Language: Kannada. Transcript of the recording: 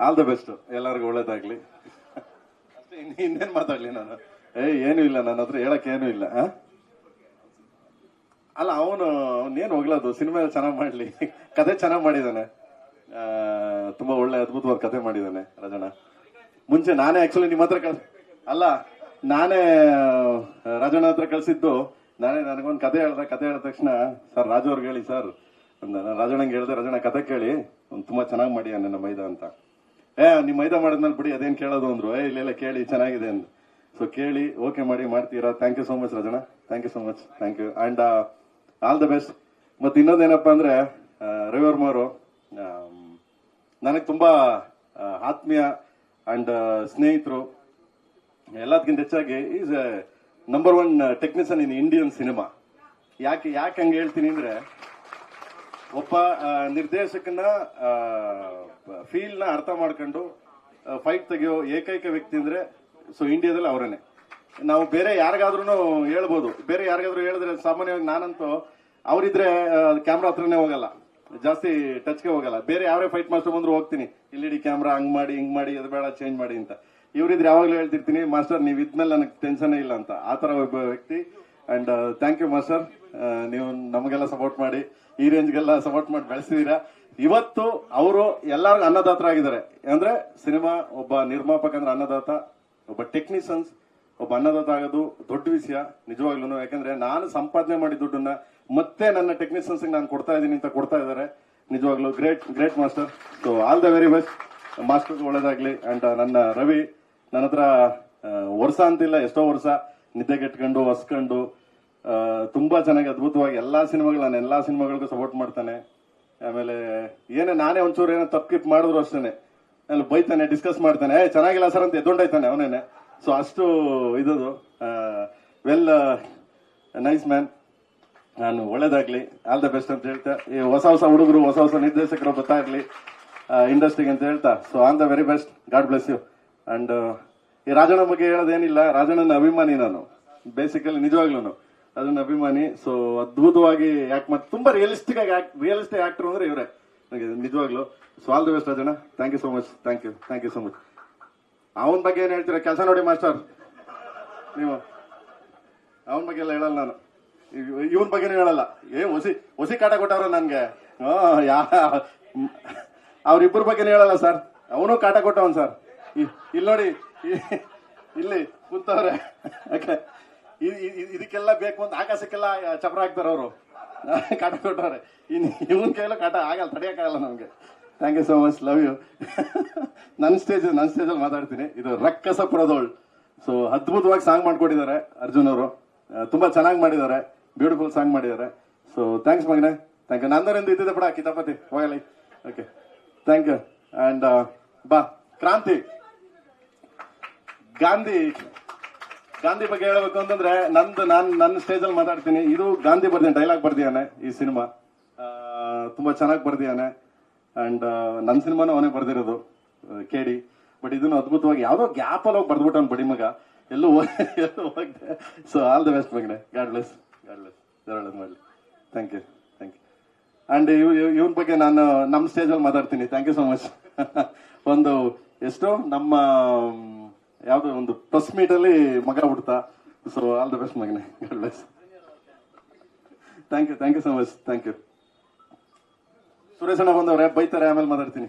ಆಲ್ ದ ಬೆಸ್ಟ್, ಎಲ್ಲರಿಗೂ ಒಳ್ಳೇದಾಗ್ಲಿ ಅಷ್ಟೇ. ಇನ್ನೇನ್ ಮಾತಾಡ್ಲಿ ನಾನು? ಏನು ಇಲ್ಲ, ನನ್ನ ಹತ್ರ ಹೇಳಕ್ ಏನು ಇಲ್ಲ. ಅಲ್ಲ, ಅವನೇನು ಹೋಗ್ಲದು, ಸಿನಿಮಾ ಚೆನ್ನಾಗ್ ಮಾಡ್ಲಿ, ಕತೆ ಚೆನ್ನಾಗ್ ಮಾಡಿದಾನೆ, ತುಂಬಾ ಒಳ್ಳೆ ಅದ್ಭುತವಾದ ಕತೆ ಮಾಡಿದಾನೆ ರಾಜಣ್ಣ. ಮುಂಚೆ ನಾನೇ ಆಕ್ಚುಲಿ ನಿಮ್ಮ ಹತ್ರ ಅಲ್ಲ, ನಾನೇ ರಾಜಣ್ಣ ಹತ್ರ ಕಳ್ಸಿದ್ದು. ನನಗೊಂದು ಕತೆ ಹೇಳಿದ ತಕ್ಷಣ, ಸರ್ ರಾಜು ಅವ್ರಿಗೆ ಹೇಳಿ ಸರ್, ರಾಜಣ್ಣಂಗೆ ಹೇಳಿದೆ, ರಾಜಣ್ಣ ಕತೆ ಕೇಳಿ ತುಂಬಾ ಚೆನ್ನಾಗಿ ಮಾಡಿ ನನ್ನ ಮೈದಾ ಅಂತ. ನಿಮ್ ಮೈದಾ ಮಾಡಿದ್ಮೇಲೆ ಬಿಡಿ ಅದೇನ್ ಕೇಳೋದು ಅಂದ್ರು. ಇಲ್ಲ ಕೇಳಿ ಚೆನ್ನಾಗಿದೆ ಅಂದ್. ಸೊ ಕೇಳಿ ಓಕೆ ಮಾಡಿ ಮಾಡ್ತೀರಾ. Thank you so much Rajanna, thank you so much, thank you and all the best. ಮತ್ತೆ ಇನ್ನೊಂದೇನಪ್ಪ ಅಂದ್ರೆ, ರವಿವರ್ಮ ಅವರು ನನಗೆ ತುಂಬಾ ಆತ್ಮೀಯ ಅಂಡ್ ಸ್ನೇಹಿತರು. ಎಲ್ಲದಕ್ಕಿಂತ ಹೆಚ್ಚಾಗಿ is number 1 technician in Indian cinema. ಯಾಕೆ ಹಂಗೆ ಹೇಳ್ತೀನಿ ಅಂದ್ರೆ, ಒಬ್ಬ ನಿರ್ದೇಶಕನ ಫೀಲ್ ನ ಅರ್ಥ ಮಾಡ್ಕೊಂಡು ಫೈಟ್ ತೆಗೆಯೋ ಏಕೈಕ ವ್ಯಕ್ತಿ ಅಂದ್ರೆ ಸೊ ಇಂಡಿಯಾದಲ್ಲಿ ಅವರೇನೆ. ನಾವು ಬೇರೆ ಯಾರಿಗಾದ್ರೂ ಹೇಳ್ಬೋದು, ಬೇರೆ ಯಾರಿಗಾದ್ರೂ ಹೇಳಿದ್ರೆ ಸಾಮಾನ್ಯವಾಗಿ ನಾನಂತೂ ಅವರಿದ್ರೆ ಕ್ಯಾಮ್ರಾ ಹತ್ರನೇ ಹೋಗಲ್ಲ, ಜಾಸ್ತಿ ಟಚ್ಗೆ ಹೋಗಲ್ಲ. ಬೇರೆ ಯಾವೇ ಫೈಟ್ ಮಾಸ್ಟರ್ ಬಂದ್ರು ಹೋಗ್ತೀನಿ, ಇಲ್ಲಿಡಿ ಕ್ಯಾಮ್ರಾ ಹಂಗ್ ಮಾಡಿ ಹಿಂಗ್ ಮಾಡಿ, ಅದು ಬೇಡ ಚೇಂಜ್ ಮಾಡಿ ಅಂತ. ಇವರಿದ್ರೆ ಯಾವಾಗಲೂ ಹೇಳ್ತಿರ್ತೀನಿ, ಮಾಸ್ಟರ್ ನೀವು ಇದ್ಮೇಲೆ ನನಗೆ ಟೆನ್ಷನ್ ಇಲ್ಲ ಅಂತ. ಆ ತರ ಒಬ್ಬ ವ್ಯಕ್ತಿ. ಅಂಡ್ ಥ್ಯಾಂಕ್ ಯು ಮಾಸ್ಟರ್, ನೀವು ನಮಗೆಲ್ಲ ಸಪೋರ್ಟ್ ಮಾಡಿ ಈ ರೇಂಜ್ಗೆಲ್ಲ ಸಪೋರ್ಟ್ ಮಾಡಿ ಬೆಳೆಸಿದೀರಾ. ಇವತ್ತು ಅವರು ಎಲ್ಲರಿಗೂ ಅನ್ನದಾತರಾಗಿದ್ದಾರೆ. ಅಂದ್ರೆ ಸಿನಿಮಾ ಒಬ್ಬ ನಿರ್ಮಾಪಕ ಅಂದ್ರೆ ಅನ್ನದಾತ, ಒಬ್ಬ ಟೆಕ್ನಿಷಿಯನ್ಸ್ ಒಬ್ಬ ಅನ್ನದಾತ ಆಗೋದು ದೊಡ್ಡ ವಿಷಯ ನಿಜವಾಗ್ಲೂ. ಯಾಕಂದ್ರೆ ನಾನು ಸಂಪಾದನೆ ಮಾಡಿ ದುಡ್ಡನ್ನ ಮತ್ತೆ ನನ್ನ ಟೆಕ್ನಿಷಿಯನ್ಸ್ ನಾನು ಕೊಡ್ತಾ ಇದ್ದೀನಿ ಅಂತ ಕೊಡ್ತಾ ಇದ್ದಾರೆ. ನಿಜವಾಗ್ಲೂ great master. So all the very best master, ಒಳ್ಳೇದಾಗ್ಲಿ. ಅಂಡ್ ನನ್ನ ರವಿ ನನ್ನ ಹತ್ರ ವರ್ಷ ಅಂತಿಲ್ಲ, ಎಷ್ಟೋ ವರ್ಷ ನಿದ್ದೆಗೆಟ್ಕೊಂಡು ಹೊಸ್ಕೊಂಡು ತುಂಬಾ ಚೆನ್ನಾಗಿ ಅದ್ಭುತವಾಗಿ ಎಲ್ಲಾ ಸಿನಿಮಾಗಳಿಗೂ ಸಪೋರ್ಟ್ ಮಾಡ್ತಾನೆ. ಆಮೇಲೆ ನಾನೇ ಒಂಚೂರು ಏನೋ ತಪ್ಪಿಪ್ ಮಾಡಿದ್ರು ಅಷ್ಟೇನೆ ಅಲ್ಲಿ ಬೈತಾನೆ, ಡಿಸ್ಕಸ್ ಮಾಡ್ತಾನೆ, ಚೆನ್ನಾಗಿಲ್ಲ ಸರ್ ಅಂತ ಎದ್ದೊಂಡಾಯ್ತಾನೆ ಅವನೇನೆ. ಸೊ ಅಷ್ಟು ಇದದು ವೆಲ್ ನೈಸ್ ಮ್ಯಾನ್. ನಾನು ಒಳ್ಳೇದಾಗ್ಲಿ, ಆಲ್ ದ ಬೆಸ್ಟ್ ಅಂತ ಹೇಳ್ತಾ, ಈ ಹೊಸ ಹುಡುಗರು ಹೊಸ ನಿರ್ದೇಶಕರು ಬರ್ತಾ ಇರ್ಲಿ ಇಂಡಸ್ಟ್ರಿಗೆ ಅಂತ ಹೇಳ್ತಾ, so all the very best, God bless you. And ಈ ರಾಜಣ್ಣ ಬಗ್ಗೆ ಹೇಳೋದೇನಿಲ್ಲ, ರಾಜಣ್ಣನ ಅಭಿಮಾನಿ ನಾನು ಬೇಸಿಕಲಿ, ನಿಜವಾಗ್ಲೂ ರಾಜಣ್ಣ ಅಭಿಮಾನಿ. ಸೊ ಅದ್ಭುತವಾಗಿ ಮತ್ತೆ ತುಂಬಾ ರಿಯಲಿಸ್ಟಿಕ್ ಆಕ್ಟರ್ ಅಂದ್ರೆ ಇವರೇ ನನಗೆ ನಿಜವಾಗ್ಲು. So all the best Rajanna, thank you so much, thank you so much. ಅವನ ಬಗ್ಗೆ ಏನ್ ಹೇಳ್ತೀರಾ? ಕೆಲಸ ನೋಡಿ ಮಾಸ್ಟರ್, ನೀವು ಅವನ ಬಗ್ಗೆ ಎಲ್ಲ ಹೇಳಲ್ಲ ನಾನು, ಇವನ್ ಬಗ್ಗೆನೂ ಹೇಳಲ್ಲ. ಹೊಸಿ ಕಾಟ ಕೊಟ್ಟವ್ರ ನನ್ಗೆ, ಅವ್ರಿಬ್ಬರ ಬಗ್ಗೆನೂ ಹೇಳಲ್ಲ ಸರ್. ಅವನು ಕಾಟ ಕೊಟ್ಟವನ್ ಸರ್. ಇಲ್ಲಿ ನೋಡಿ, ಇಲ್ಲಿ ಕೂತವ್ರೆ, ಇದಕ್ಕೆಲ್ಲ ಬೇಕು ಅಂತ ಆಕಾಶಕ್ಕೆಲ್ಲ ಚಪ್ರ ಹಾಕ್ತಾರ ಅವರು, ಕಾಟ ಕೊಟ್ಟವ್ರೆ. ಇವನ್ ಕೈಯಲ್ಲ ಕಾಟ ಆಗಲ್ಲ, ತಡೆಯಕ್ಕಾಗಲ್ಲ ನಮ್ಗೆ. Thank you so much, love you. ನನ್ನ ಸ್ಟೇಜಲ್ಲಿ ಮಾತಾಡ್ತೀನಿ. ಇದು ರಕ್ಕಸಪುರದೋಳ್. ಸೊ ಅದ್ಭುತವಾಗಿ ಸಾಂಗ್ ಮಾಡ್ಕೊಟ್ಟಿದ್ದಾರೆ ಅರ್ಜುನ್ ಅವರು, ತುಂಬಾ ಚೆನ್ನಾಗಿ ಮಾಡಿದ್ದಾರೆ, ಬ್ಯೂಟಿಫುಲ್ ಸಾಂಗ್ ಮಾಡಿದ್ದಾರೆ. ಸೊ ಥ್ಯಾಂಕ್ಸ್ ಮಗನೆ, ಥ್ಯಾಂಕ್ ಯು. ನಂದರಿಂದ ಇದ್ದಿದ್ದೆ ಬಿಡ ಕಿತಾಪತಿ ಹೋಗಲಿ. Okay, thank you. ಅಂಡ್ ಬಾ ಕ್ರಾಂತಿ, ಗಾಂಧಿ ಬಗ್ಗೆ ಹೇಳಬೇಕು ಅಂತಂದ್ರೆ, ನನ್ನ ಸ್ಟೇಜಲ್ಲಿ ಮಾತಾಡ್ತೀನಿ. ಇದು ಗಾಂಧಿ ಬರ್ದಿದ್ದಾನೆ, ಡೈಲಾಗ್ ಬರ್ದಿದ್ದಾನೆ ಈ ಸಿನಿಮಾ, ತುಂಬಾ ಚೆನ್ನಾಗಿ ಬರ್ದಿದ್ದಾನೆ. ಅಂಡ್ ನನ್ನ ಸಿನಿಮಾನು ಅವನೇ ಬರ್ದಿರೋದು, ಕೇಳಿ. ಬಟ್ ಇದನ್ನು ಅದ್ಭುತವಾಗಿ ಯಾವ್ದೋ ಗ್ಯಾಪ್ ಅಲ್ಲಿ ಹೋಗಿ ಬರ್ದ್ಬಿಟ್ಟು ಅವ್ನು ಬಡಿ ಮಗ, ಎಲ್ಲೂ ಹೋಗಿದೆ. ಸೊ ಆಲ್ ದ ಬೆಸ್ಟ್ ಮಗನೆ, ಗಾಡ್ ಬ್ಲೆಸ್ ಮಾಡಲಿ. Thank you. ಅಂಡ್ ಇವನ್ ಬಗ್ಗೆ ನಾನು ನಮ್ಮ ಸ್ಟೇಜಲ್ಲಿ ಮಾತಾಡ್ತೀನಿ. Thank you so much. ಒಂದು ಎಷ್ಟು ನಮ್ಮ ಯಾವ್ದೋ ಒಂದು ಪ್ರೆಸ್ ಮೀಟ್ ಅಲ್ಲಿ ಮಗ ಬಿಡ್ತಾ. ಸೊ ಆಲ್ ದ ಬೆಸ್ಟ್ ಮಗನೆ, God bless. Thank you so much, thank you. Suresh ಅಣ್ಣ ಬಂದವ್ರೆ, ಬೈತಾರೆ, ಆಮೇಲೆ ಮಾತಾಡ್ತೀನಿ.